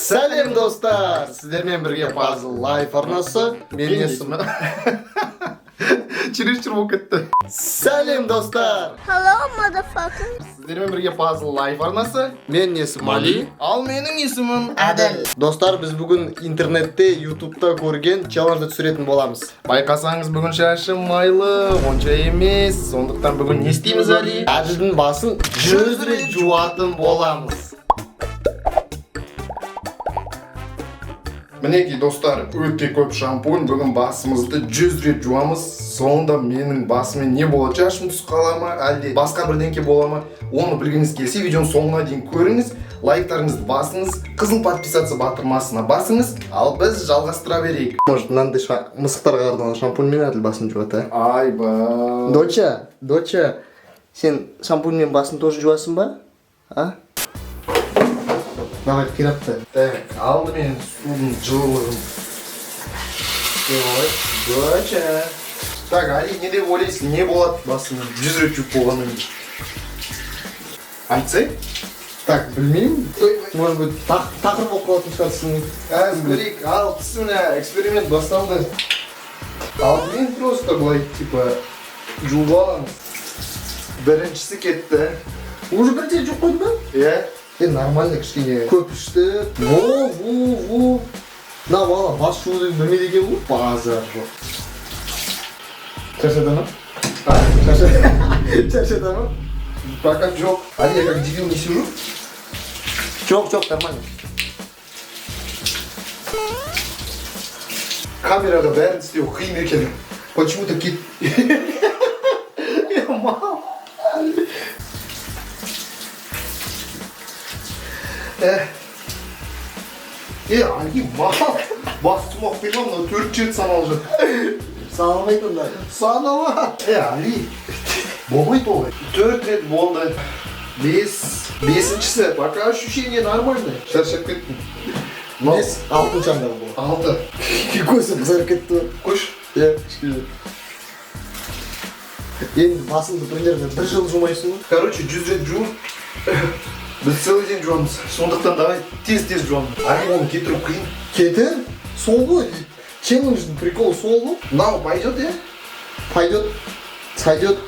Сәлем достар! Сіздермен бірге Puzzle Life арнасы. Менің есімім чересчур болып кетті. Сәлем достар! Hello, motherfucker. Сіздермен бірге Puzzle Life арнасы. Менің есімім Али. Ал менің есімім Әділ. Достар, біз бүгін интернетте, ютубта көрген челленджді түсіретін боламыз. Байқасаңыз бүгін шашым майлы, онша емес. Сондықтан бүгін не істейміз, Али? Әділдің басын 100 рет жуатын боламыз. Мінекей достар, өте көп шампунь, бүгін басымызды 100 рет жуамыз. Сонда менің басымен не болады? Шашым түсіп қала ма, әлде басқа бірдеңке бола ма? Оны білгіңіз келсе, видеоның соңына дейін көріңіз, лайктарыңызды басыңыз, қызыл подписаться батырмасына басыңыз, ал біз жалғастыра берейік. Может, мынандай мысықтарға арналған шампуньмен Әділ басын жуады, а? Айба. Доча, сен шампуньмен басын тоже жуасың ба? А? Давай, қиратты. Так, алдымен судың жылылығын. Доча. Так, Али, не деп ойлайсың, не болады басымен 100 рет жуып болғаннан кейін? Айтсай? Так, білмеймін. Может быть, тақыр болып қалатын шығарсың. Көрейік, ал мына эксперимент басталды. Алдымен просто былай, типа, жуып аламыз. Біріншісі кетті. Уже бірде жоқ қойды ба? Иә? Нормально, кішкене көп ішті. Во. На, бала, бас жууды білмейді екен ғой. Базар жоқ. Шаршады ма? Шаршады ма? Пока жоқ. Али, я как дебил не сижу. Жоқ, нормально. Камераға бәрін істеу қиын екен. Почему-то кет... Мал. Али, мал. Бас тұмақ бермем, мына 4 жет саналы жүр. Саналмайтын да. Санала. Али. Болмайды олай. 4 рет болды. 5-шісі. Пока ощущение нормальное. Шаршап кеттім. 6-шы аңдағы болды. 6. Көзі қызарып кетті. Көш. Иә, кішкене. Енді басыңды примерно 1 жыл жумайсың ғой. Короче, 100 рет жу. Біз целый день жуамыз. Сондықтан давай тез жуамыз. Али, оны кетіру қиын. Кетер? Сол ғой. Челлендждің приколы сол ғой. Мынау пойдет, иә? Пойдет. Сойдет.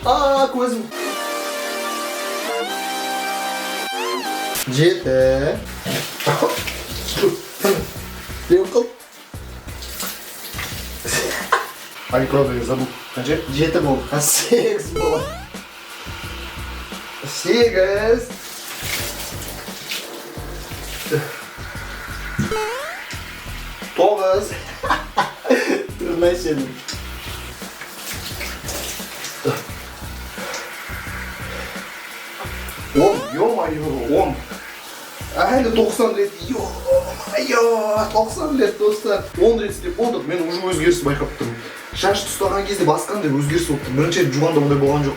Көзім. Жеті. Леу қыл. Али, правда, я забыл. Қанша? 7 болды. 8 болады. 8. Тоғыз. Тұрмай сенің. Ё-моё, 10. Әлі 90 рет. Ё-моё, 90 рет, достар. 10 рет істеп болдық, мен уже өзгеріс байқап тұрмын. Шашты ұстаған кезде басқандай өзгеріс болып тұр. Бірінші рет жуғанда ондай болған жоқ.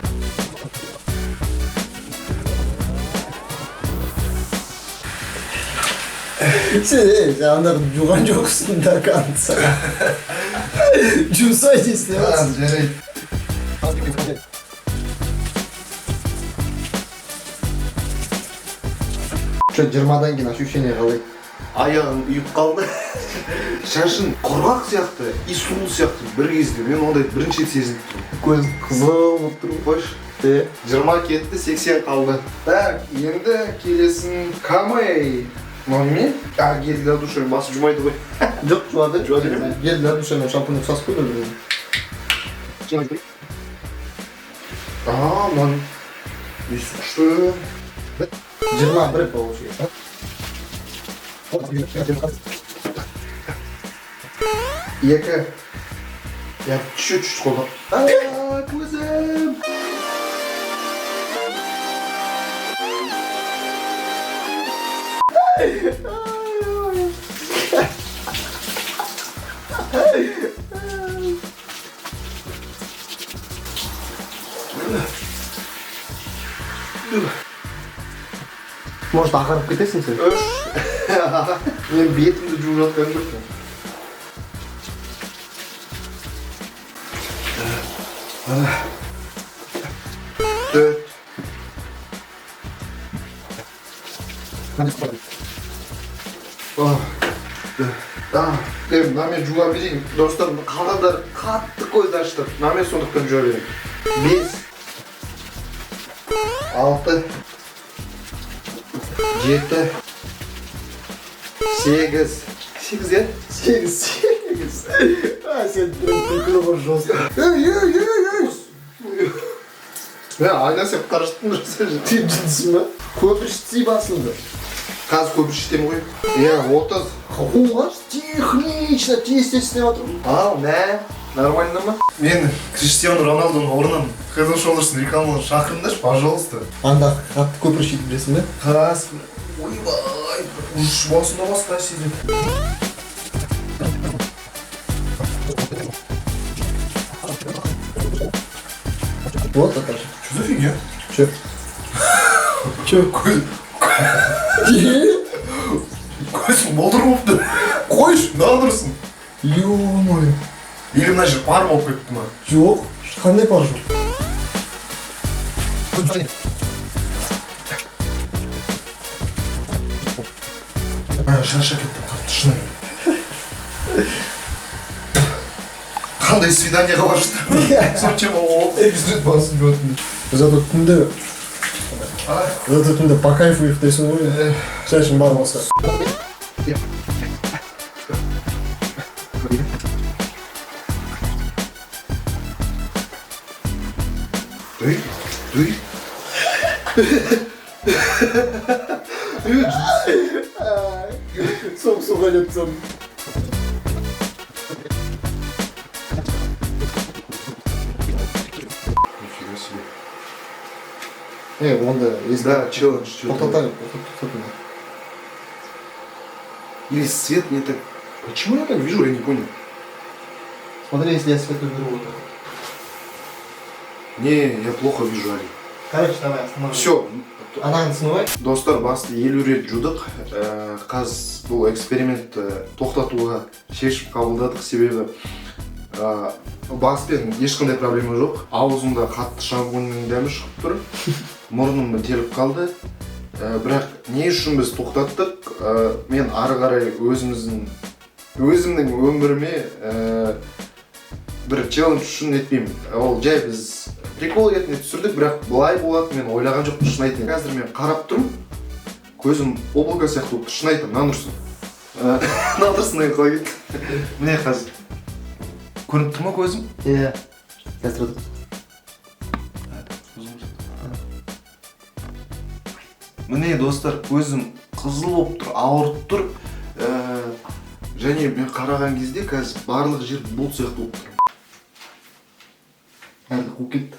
Сен андарды жуған жоқсың до конца. Жусай дейсің, Жарайды. Что, 20-дан кейін ощущение қалай? Аяғым үйіп қалды. Шашын құрғақ сияқты, и сулы сияқты бір кезде. Мен ондай бірінші рет сезініп тұрмын. Көзің қызыл болып тұр. Қош. 20 кетті, 80 қалды. Так, енді келесін Камэй. Маме? Гель для душа басып жумайды ғой. Жоқ, жуады. Жуады ма? Гель для душа мен шампуньмен сасып қойдым. Ман. Есі күшті. 21 получается. Екі. Я чуть-чуть қолдап. Көзім. Может, ағарып кетесің сен? Мен бетімді жуып жатқан жоқпын. Төрт. Мына мен жуа берейін. Достар, қалғандар қатты көзді ашты. Мына мен сондықтан жуа берейін. 5 6 7 8 8 ya? 8. Sen күлкілі бір жоста. Айна сен қаржыттың жүрсен Тиіп жындысың ба? Көпіршітсей басылды. Қазір көп іштем ғой. 30. Қуғаш, технично, тез істеп отырмын. Нормально ма? Мен Криштиану Роналдоның орнынан Хедон Шолдерстың рекламаларын шақырыңдаршы, пожалуйста. Анда қатты көпіршітіп білесің бе? Қас. Ойбай. Уж басында басқа әсері. Вот, Наташа. Что за фигня? Че? Че? Көзім болдыр болыпты. Қойшы, надырсың. Ё-моё. Или мына жер пар болып кетті ма? Жоқ, қандай пар жоқ? Шаша кетті, қатты шынымен. Қандай свиданиеға баршыды? Зачем ол? Эпизод басып жатырмын. Зато түнде по кайфу ұйықтайсың ғой. Шашың бар болса. Дуй. Соқ-соқ әлетсам. Нифига себе. Онда, если... Да, челлендж. Тоқтатайық. Или свет не так... Почему я так вижу, я не понял. Смотри, если я свет уберу вот так. Не, я плохо вижу, Али. Короче, давай, остановим. Все. Ананы сынывай. Достар, басты 50 рет жудық. Қаз бұл экспериментті тоқтатуға шешім қабылдадық, себебі баспен ешқандай проблема жоқ. Аузымда қатты шампуньның дәмі шығып тұр. Мұрным теріп қалды. Бірақ не үшін біз тоқтаттық? Мен ары қарай өзімнің өміріме бір челлендж үшін етпеймін. Ол жай біз прикол ретінде түсірдік, бірақ былай болады, мен ойлаған жоқпын, шын айтайын. Қазір мен қарап тұрмын, көзім облако сияқты болып, шын айтамын, нанұрсын. Нанұрсын ай қалай кетті. Міне қазір. Көрініп тұр ма көзім? Иә. Қазір отыр. Міне достар, көзім қызыл болып тұр, ауырып тұр. Және мен қараған кезде қазір барлық жер бұлт сияқты болып тұр. Әлі қуып кетті.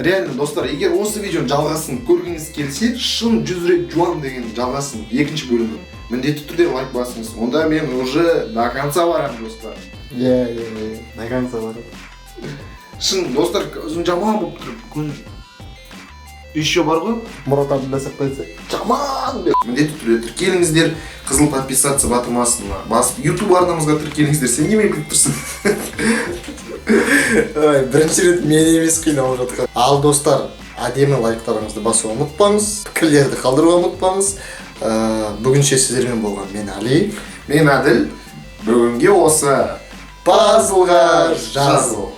Реально достар, егер осы видеоның жалғасын көргіңіз келсе, шын 100 рет жуам деген жалғасын екінші бөлімі міндетті түрде лайк басыңыз. Онда мен уже до конца барамын достар. Иә. До конца барам. Шын достар, көзім жаман болып тұр. Еще бар ғой? Мұрат абділдасақ қайтса. Жаман бе! Міндетті түрде тіркеліңіздер, қызыл подписаться батырмасына басып, YouTube арнамызға тіркеліңіздер. Сен немен біліп тұрсың? Бірінші рет мен емес қиналып жатқан. Ал достар, әдемі лайктарыңызды басуға ұмытпаңыз, пікірлерді қалдыруға ұмытпаңыз. Бүгінше сіздермен болған мен Али. Мен Әділ. Бүгінге осы пазлға жазыл.